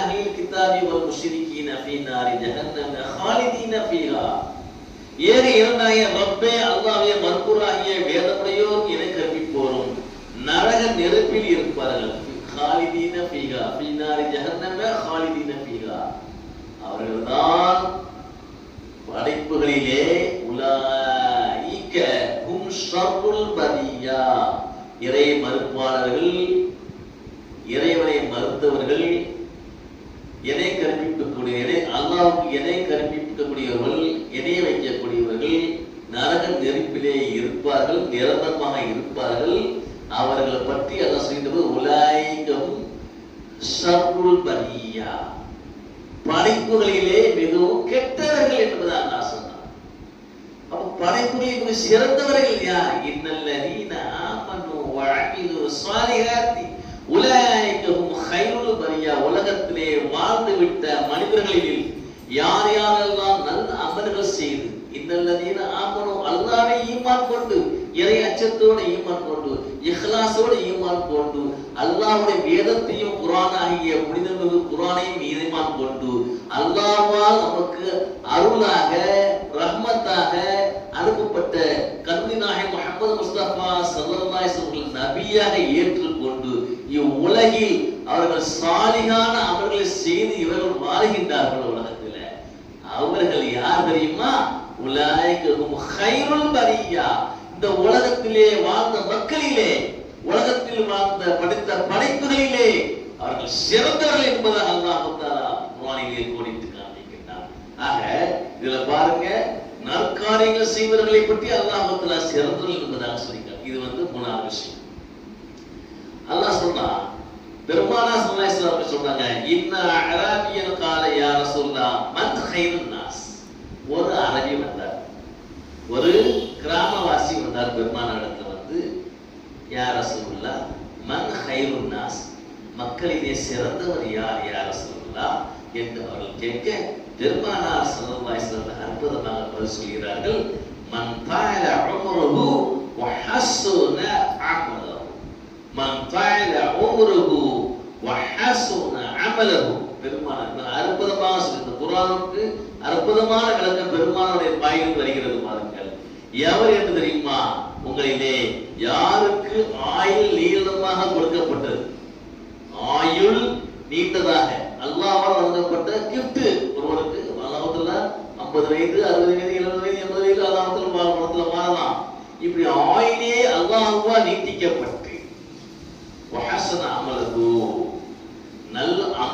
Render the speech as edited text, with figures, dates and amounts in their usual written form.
அஹ்லில் கிதாபி வல் முஷ்ரிகீன ஃபீ நாரி ஜஹன்னம ஹாலிதீன ஃபீஹா. ஏக இரண்டாய ரப்பே அல்லாஹ்வே மர்குராகிய வேதமுடையோர் இணை கற்பிப்போரும் நரக நெருப்பில் இருப்பார்கள். ஹாலிதீன ஃபீஹா ஃபீ நாரி ஜஹன்னம ஹாலிதீன ஃபீஹா. அவர்கள்தான் படைப்புகளிலே உலாயிக ஹும் ஷர்ருல் பரியா. இறை மறுப்பாளர்கள், இறைவனை மறுத்தவர்கள், இணை கற்பிக்கக்கூடிய அல்லாஹ்வுக்கு இணை கற்பிக்கக்கூடியவர்கள், இணை வைக்கக்கூடியவர்கள் நரக நெருப்பிலே இருப்பார்கள், நிரந்தரமாக இருப்பார்கள். அவர்களை பற்றி அல்லாஹ் சொல்லிட்டு உலாயிகம் ஷர்ருல் பரியா, படைப்புகளிலே மிகவும் கெட்டவர்கள் என்பதை அல்லாஹ் சொன்னார். அப்ப படைப்புகளில் சிறந்தவர்கள் யார்? இன்னல்லதீன ஆமனு வ அமிலு ஸாலிஹாத்தி உலாயிக ஹும் கைருல் பரியா. உலகத்திலே வாழ்ந்து விட்ட மனிதர்களில் யார் யாரெல்லாம் நல்ல அமல்கள் செய்து, இன்னல்லதீன ஆமனு அல்லாஹ்வை ஈமான் கொண்டு, இறை அச்சத்தோடு ஈமான் கொண்டு, இஹ்லாஸோடு ஈமான் கொண்டு, அல்லாஹ்வுடைய வேதத்தையும் குர்ஆனாகிய புனிதமிகு குர்ஆனையும் ஈமான் கொண்டு, அல்லாஹ்வால் நமக்கு அருளாக ரஹ்மத்தாக அனுப்பப்பட்ட கண்மணி நாயகம் முஹம்மது முஸ்தபா ஸல்லல்லாஹு அலைஹி வஸல்லம் நபியாக ஏற்றுக்கொண்டு இவ்வுலகில் அவர்கள் சாலிகான அமல்களை செய்து இவர்கள் வாழ்கின்றார்கள். உலகத்தில் அவர்கள் யார் தெரியுமா? உலாயிக ஹும் கைருல் பரியா. இந்த உலகத்திலே வாழ்ந்த மக்களிலே, உலகத்தில் வாழ்ந்த படித்த படைப்புகளிலே அவர்கள் சிறந்தவர்கள் என்பதை அல்லாஹ் தஆலா குர்ஆனிலே கோடிட்டு காண்பிக்கின்றார். ஆக இதுல பாருங்க, நற்காரியங்கள் செய்வர்களை பற்றி அல்லாஹ் தஆலா சிறந்தவர்கள் என்பதாக சொல்லியிருக்கார். இது மூணாவது விஷயம். அல்லாஹ் சொன்னா, பெருமானா ஸல்லல்லாஹு அலைஹி வஸல்லம் சொல்றாங்க, இன்ன அராபியன் கால யா ரசூலுல்லாஹ் மன் கைருன் நாஸ். ஒரு அரபி வந்தார், ஒரு கிராமவாசி வந்தார் பெருமானா இடத்துல யா ரசூலுல்லாஹ் மன் கைருன் நாஸ், மக்களிலே சிறந்தவர் யார் யா ரசூலுல்லாஹ் என்று அவர்கள் கேட்க, பெருமானார் ஸல்லல்லாஹு அலைஹி வஸல்லம் அற்புதமாக பதில் சொல்கிறார்கள், மன் தால உம்ருஹு வ ஹஸன அமலஹு. மன் தால உம்ருஹு வ ஹஸன அமலஹு. பெருமானார் அற்புதமாக சொல்லியிருந்த குர்ஆனுக்கு அற்புதமான விளக்கம் பெருமானாருடைய வாயிலில் வருகிறது. பாருங்கள், எவர் என்று தெரியுமா? உங்களிலே யாருக்கு ஆயுள் நீளமாக கொடுக்கப்பட்டது, ஆயுள் நீண்டதாக அல்லாஹ்வால் வழங்கப்பட்ட கிஃப்ட் ஒருவருக்கு அல்லாஹ்வுல 50 வயது 60 வயது 70 வயது 80 வயது அல்லாஹ்வுல வாழலாம். இப்படி ஆயுளே அல்லாஹ்வால் நீட்டிக்கப்பட்டு வஹஸன அமலஹு, நல்ல அமல்